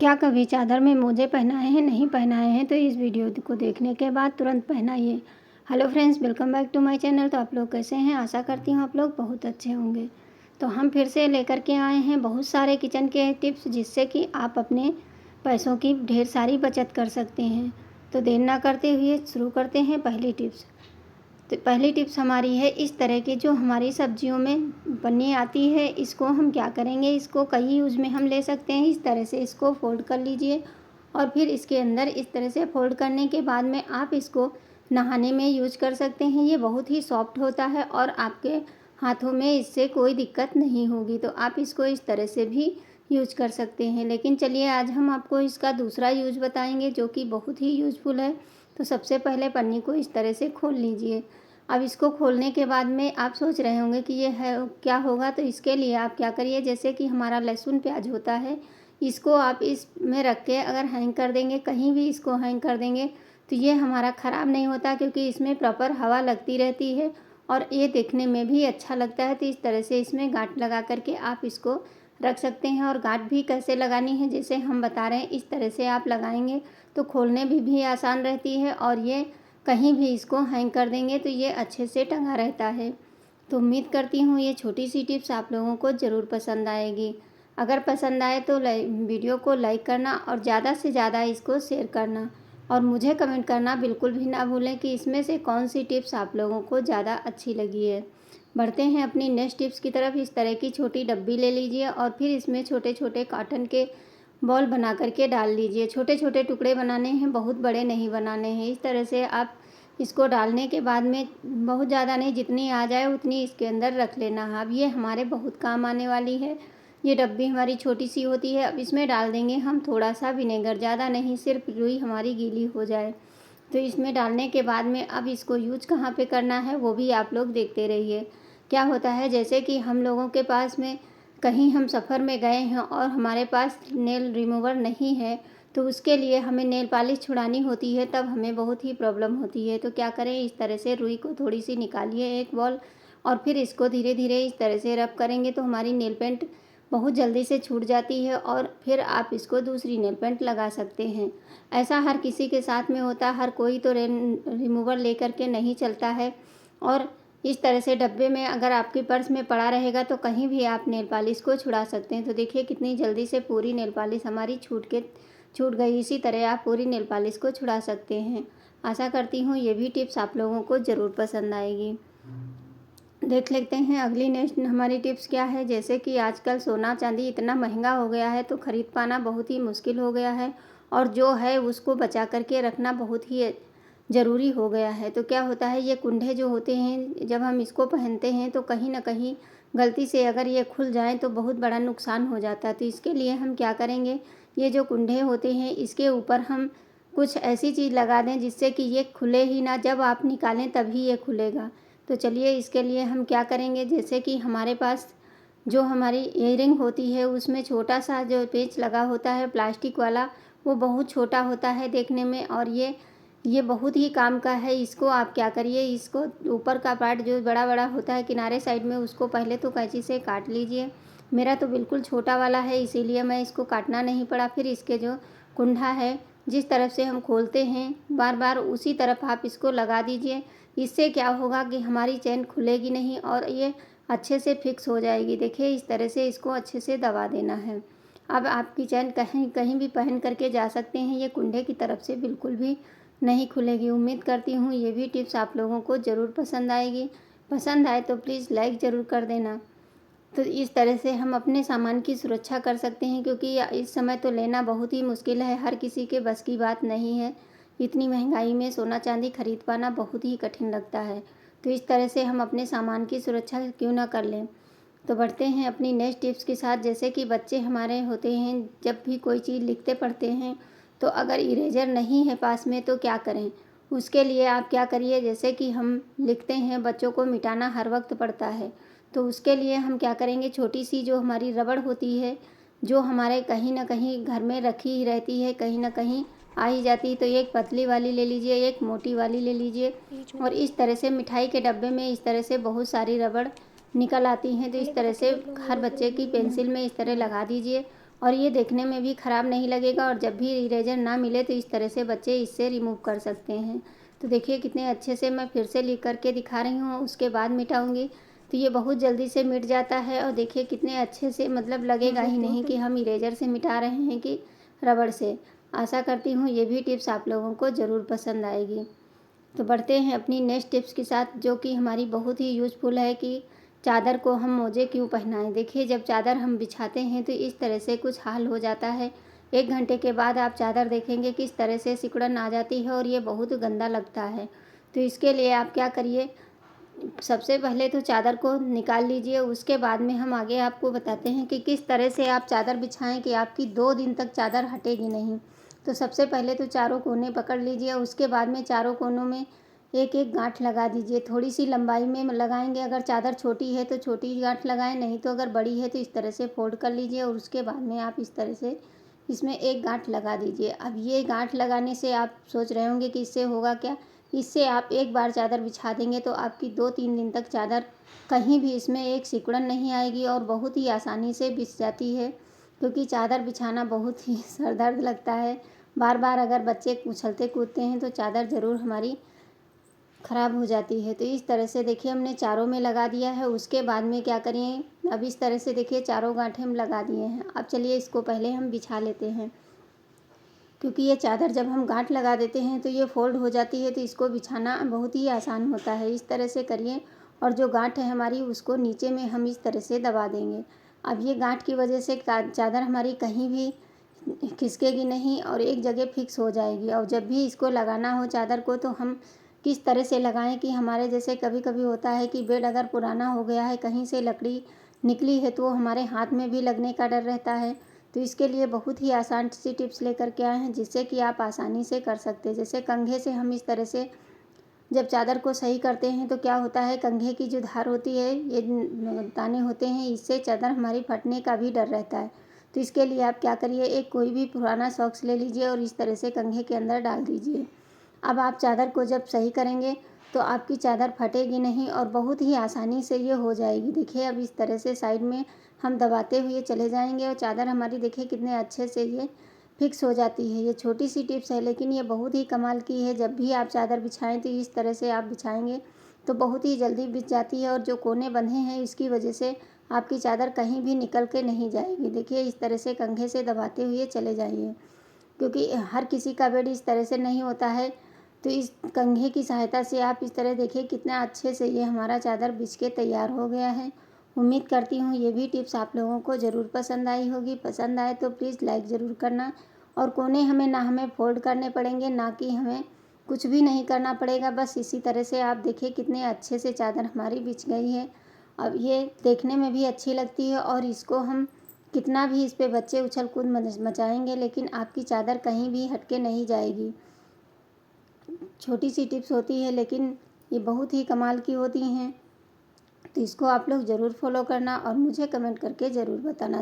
क्या कभी चादर में मोजे पहनाए हैं? नहीं पहनाए हैं तो इस वीडियो को देखने के बाद तुरंत पहनाइए। Hello friends, welcome back to my channel. तो आप लोग कैसे हैं? आशा करती हूँ आप लोग बहुत अच्छे होंगे। तो हम फिर से लेकर के आए हैं बहुत सारे किचन के टिप्स, जिससे कि आप अपने पैसों की ढेर सारी बचत कर सकते हैं। तो देर ना करते हुए शुरू करते हैं पहली टिप्स। तो पहली टिप्स हमारी है, इस तरह की जो हमारी सब्जियों में पन्नी आती है, इसको हम क्या करेंगे, इसको कई यूज़ में हम ले सकते हैं। इस तरह से इसको फोल्ड कर लीजिए और फिर इसके अंदर इस तरह से फोल्ड करने के बाद में आप इसको नहाने में यूज कर सकते हैं। ये बहुत ही सॉफ्ट होता है और आपके हाथों में इससे कोई दिक्कत नहीं होगी। तो आप इसको इस तरह से भी यूज कर सकते हैं। लेकिन चलिए, आज हम आपको इसका दूसरा यूज बताएंगे जो कि बहुत ही यूजफुल है। तो सबसे पहले पन्नी को इस तरह से खोल लीजिए। अब इसको खोलने के बाद में आप सोच रहे होंगे कि ये है क्या होगा। तो इसके लिए आप क्या करिए, जैसे कि हमारा लहसुन प्याज होता है, इसको आप इसमें रख के अगर हैंग कर देंगे, कहीं भी इसको हैंग कर देंगे, तो ये हमारा ख़राब नहीं होता, क्योंकि इसमें प्रॉपर हवा लगती रहती है और ये देखने में भी अच्छा लगता है। तो इस तरह से इसमें गांठ लगा करके आप इसको रख सकते हैं। और गांठ भी कैसे लगानी है, जैसे हम बता रहे हैं, इस तरह से आप लगाएंगे तो खोलने में भी आसान रहती है और ये कहीं भी इसको हैंग कर देंगे तो ये अच्छे से टंगा रहता है। तो उम्मीद करती हूँ ये छोटी सी टिप्स आप लोगों को ज़रूर पसंद आएगी। अगर पसंद आए तो वीडियो को लाइक करना और ज़्यादा से ज़्यादा इसको शेयर करना, और मुझे कमेंट करना बिल्कुल भी ना भूलें कि इसमें से कौन सी टिप्स आप लोगों को ज़्यादा अच्छी लगी है। बढ़ते हैं अपनी नेक्स्ट टिप्स की तरफ। इस तरह की छोटी डब्बी ले लीजिए और फिर इसमें छोटे छोटे कॉटन के बॉल बना करके डाल लीजिए। छोटे छोटे टुकड़े बनाने हैं, बहुत बड़े नहीं बनाने हैं। इस तरह से आप इसको डालने के बाद में बहुत ज़्यादा नहीं, जितनी आ जाए उतनी इसके अंदर रख लेना। अब ये हमारे बहुत काम आने वाली है। ये डब्बी हमारी छोटी सी होती है। अब इसमें डाल देंगे हम थोड़ा सा विनेगर, ज़्यादा नहीं, सिर्फ रुई हमारी गीली हो जाए। तो इसमें डालने के बाद में अब इसको यूज कहाँ पे करना है वो भी आप लोग देखते रहिए। क्या होता है, जैसे कि हम लोगों के पास में कहीं हम सफ़र में गए हैं और हमारे पास नेल रिमूवर नहीं है, तो उसके लिए हमें नेल पॉलिश छुड़ानी होती है, तब हमें बहुत ही प्रॉब्लम होती है। तो क्या करें, इस तरह से रुई को थोड़ी सी निकालिए एक बॉल, और फिर इसको धीरे धीरे इस तरह से रब करेंगे तो हमारी नेल पेंट बहुत जल्दी से छूट जाती है और फिर आप इसको दूसरी नेल पेंट लगा सकते हैं। ऐसा हर किसी के साथ में होता है, हर कोई तो रिमूवर लेकर के नहीं चलता है। और इस तरह से डब्बे में अगर आपके पर्स में पड़ा रहेगा तो कहीं भी आप नेल पॉलिश को छुड़ा सकते हैं। तो देखिए कितनी जल्दी से पूरी नेल पॉलिश हमारी छूट गई। इसी तरह आप पूरी नेल पॉलिश को छुड़ा सकते हैं। आशा करती हूँ ये भी टिप्स आप लोगों को ज़रूर पसंद आएगी। देख लेते हैं अगली नेक्स्ट हमारी टिप्स क्या है। जैसे कि आजकल सोना चांदी इतना महंगा हो गया है तो ख़रीद पाना बहुत ही मुश्किल हो गया है, और जो है उसको बचा करके रखना बहुत ही ज़रूरी हो गया है। तो क्या होता है, ये कुंडे जो होते हैं, जब हम इसको पहनते हैं तो कहीं ना कहीं गलती से अगर ये खुल जाए तो बहुत बड़ा नुकसान हो जाता है। तो इसके लिए हम क्या करेंगे, ये जो कुंडे होते हैं इसके ऊपर हम कुछ ऐसी चीज़ लगा दें जिससे कि ये खुले ही ना, जब आप निकालें तभी ये खुलेगा। तो चलिए इसके लिए हम क्या करेंगे, जैसे कि हमारे पास जो हमारी इयररिंग होती है उसमें छोटा सा जो पेच लगा होता है प्लास्टिक वाला, वो बहुत छोटा होता है देखने में, और ये बहुत ही काम का है। इसको आप क्या करिए, इसको ऊपर का पार्ट जो बड़ा बड़ा होता है किनारे साइड में, उसको पहले तो कैंची से काट लीजिए। मेरा तो बिल्कुल छोटा वाला है इसीलिए मैं इसको काटना नहीं पड़ा। फिर इसके जो कुंडा है, जिस तरफ से हम खोलते हैं बार बार उसी तरफ आप इसको लगा दीजिए। इससे क्या होगा कि हमारी चेन खुलेगी नहीं और ये अच्छे से फिक्स हो जाएगी। देखिए इस तरह से इसको अच्छे से दबा देना है। अब आपकी चेन कहीं कहीं भी पहन करके जा सकते हैं, ये कुंडे की तरफ से बिल्कुल भी नहीं खुलेगी। उम्मीद करती हूँ ये भी टिप्स आप लोगों को ज़रूर पसंद आएगी। पसंद आए तो प्लीज़ लाइक ज़रूर कर देना। तो इस तरह से हम अपने सामान की सुरक्षा कर सकते हैं, क्योंकि इस समय तो लेना बहुत ही मुश्किल है, हर किसी के बस की बात नहीं है। इतनी महंगाई में सोना चांदी खरीद पाना बहुत ही कठिन लगता है। तो इस तरह से हम अपने सामान की सुरक्षा क्यों ना कर लें। तो बढ़ते हैं अपनी नेक्स्ट टिप्स के साथ। जैसे कि बच्चे हमारे होते हैं, जब भी कोई चीज़ लिखते पढ़ते हैं तो अगर इरेजर नहीं है पास में तो क्या करें। उसके लिए आप क्या करिए, जैसे कि हम लिखते हैं, बच्चों को मिटाना हर वक्त पड़ता है, तो उसके लिए हम क्या करेंगे, छोटी सी जो हमारी रबड़ होती है, जो हमारे कहीं ना कहीं घर में रखी ही रहती है, कहीं ना कहीं आ ही जाती है, तो एक पतली वाली ले लीजिए, एक मोटी वाली ले लीजिए। और इस तरह से मिठाई के डब्बे में इस तरह से बहुत सारी रबड़ निकल आती हैं। तो इस तरह से हर बच्चे की पेंसिल में इस तरह लगा दीजिए और ये देखने में भी ख़राब नहीं लगेगा। और जब भी इरेज़र ना मिले तो इस तरह से बच्चे इससे रिमूव कर सकते हैं। तो देखिए कितने अच्छे से मैं फिर से लिख करके दिखा रही हूँ, उसके बाद मिटाऊँगी तो ये बहुत जल्दी से मिट जाता है। और देखिए कितने अच्छे से, मतलब लगेगा ही नहीं कि हम इरेज़र से मिटा रहे हैं कि रबड़ से। आशा करती हूँ ये भी टिप्स आप लोगों को ज़रूर पसंद आएगी। तो बढ़ते हैं अपनी नेक्स्ट टिप्स के साथ, जो कि हमारी बहुत ही यूज़फुल है कि चादर को हम मोजे क्यों पहनाएं। देखिए जब चादर हम बिछाते हैं तो इस तरह से कुछ हाल हो जाता है। 1 घंटे के बाद आप चादर देखेंगे किस तरह से सिकुड़न आ जाती है और ये बहुत गंदा लगता है। तो इसके लिए आप क्या करिए, सबसे पहले तो चादर को निकाल लीजिए। उसके बाद में हम आगे आपको बताते हैं कि किस तरह से आप चादर बिछाएं कि आपकी 2 दिन तक चादर हटेगी नहीं। तो सबसे पहले तो चारों कोने पकड़ लीजिए। उसके बाद में चारों कोनों में एक एक गांठ लगा दीजिए। थोड़ी सी लंबाई में लगाएंगे, अगर चादर छोटी है तो छोटी गांठ लगाएं, नहीं तो अगर बड़ी है तो इस तरह से फोल्ड कर लीजिए। और उसके बाद में आप इस तरह से इसमें एक गांठ लगा दीजिए। अब ये गांठ लगाने से आप सोच रहे होंगे कि इससे होगा क्या। इससे आप एक बार चादर बिछा देंगे तो आपकी 2-3 दिन तक चादर कहीं भी इसमें एक सिकुड़न नहीं आएगी और बहुत ही आसानी से बिछ जाती है। क्योंकि चादर बिछाना बहुत ही सर दर्द लगता है। बार बार अगर बच्चे उछलते कूदते हैं तो चादर ज़रूर हमारी ख़राब हो जाती है। तो इस तरह से देखिए हमने चारों में लगा दिया है। उसके बाद में क्या करिए, अब इस तरह से देखिए चारों गांठें हम लगा दिए हैं। अब चलिए इसको पहले हम बिछा लेते हैं, क्योंकि ये चादर जब हम गांठ लगा देते हैं तो ये फोल्ड हो जाती है, तो इसको बिछाना बहुत ही आसान होता है। इस तरह से करिए और जो गांठ है हमारी उसको नीचे में हम इस तरह से दबा देंगे। अब ये गांठ की वजह से चादर हमारी कहीं भी खिसकेगी नहीं और एक जगह फिक्स हो जाएगी। और जब भी इसको लगाना हो चादर को तो हम किस तरह से लगाएं कि हमारे जैसे कभी कभी होता है कि बेड अगर पुराना हो गया है, कहीं से लकड़ी निकली है तो वो हमारे हाथ में भी लगने का डर रहता है। तो इसके लिए बहुत ही आसान सी टिप्स लेकर के आए हैं जिससे कि आप आसानी से कर सकते हैं। जैसे कंघे से हम इस तरह से जब चादर को सही करते हैं तो क्या होता है, कंघे की जो धार होती है, ये दाने होते हैं, इससे चादर हमारी फटने का भी डर रहता है। तो इसके लिए आप क्या करिए, एक कोई भी पुराना सॉक्स ले लीजिए और इस तरह से कंघे के अंदर डाल दीजिए। अब आप चादर को जब सही करेंगे तो आपकी चादर फटेगी नहीं और बहुत ही आसानी से ये हो जाएगी। देखिए अब इस तरह से साइड में हम दबाते हुए चले जाएंगे और चादर हमारी देखिए कितने अच्छे से ये फिक्स हो जाती है। ये छोटी सी टिप्स है लेकिन ये बहुत ही कमाल की है। जब भी आप चादर बिछाएं तो इस तरह से आप बिछाएंगे तो बहुत ही जल्दी बिछ जाती है। और जो कोने बंधे हैं इसकी वजह से आपकी चादर कहीं भी निकल के नहीं जाएगी। देखिए इस तरह से कंघे से दबाते हुए चले जाइए, क्योंकि हर किसी का बेड इस तरह से नहीं होता है। तो इस कंघे की सहायता से आप इस तरह देखिए कितना अच्छे से ये हमारा चादर बिछ के तैयार हो गया है। उम्मीद करती हूँ ये भी टिप्स आप लोगों को ज़रूर पसंद आई होगी। पसंद आए तो प्लीज़ लाइक ज़रूर करना। और कोने हमें फोल्ड करने पड़ेंगे, ना कि हमें कुछ भी नहीं करना पड़ेगा। बस इसी तरह से आप देखिए कितने अच्छे से चादर हमारी बिछ गई है। अब ये देखने में भी अच्छी लगती है और इसको हम कितना भी इस पे बच्चे उछल कूद मचाएंगे लेकिन आपकी चादर कहीं भी हटके नहीं जाएगी। छोटी सी टिप्स होती है लेकिन ये बहुत ही कमाल की होती हैं। तो इसको आप लोग ज़रूर फॉलो करना और मुझे कमेंट करके ज़रूर बताना।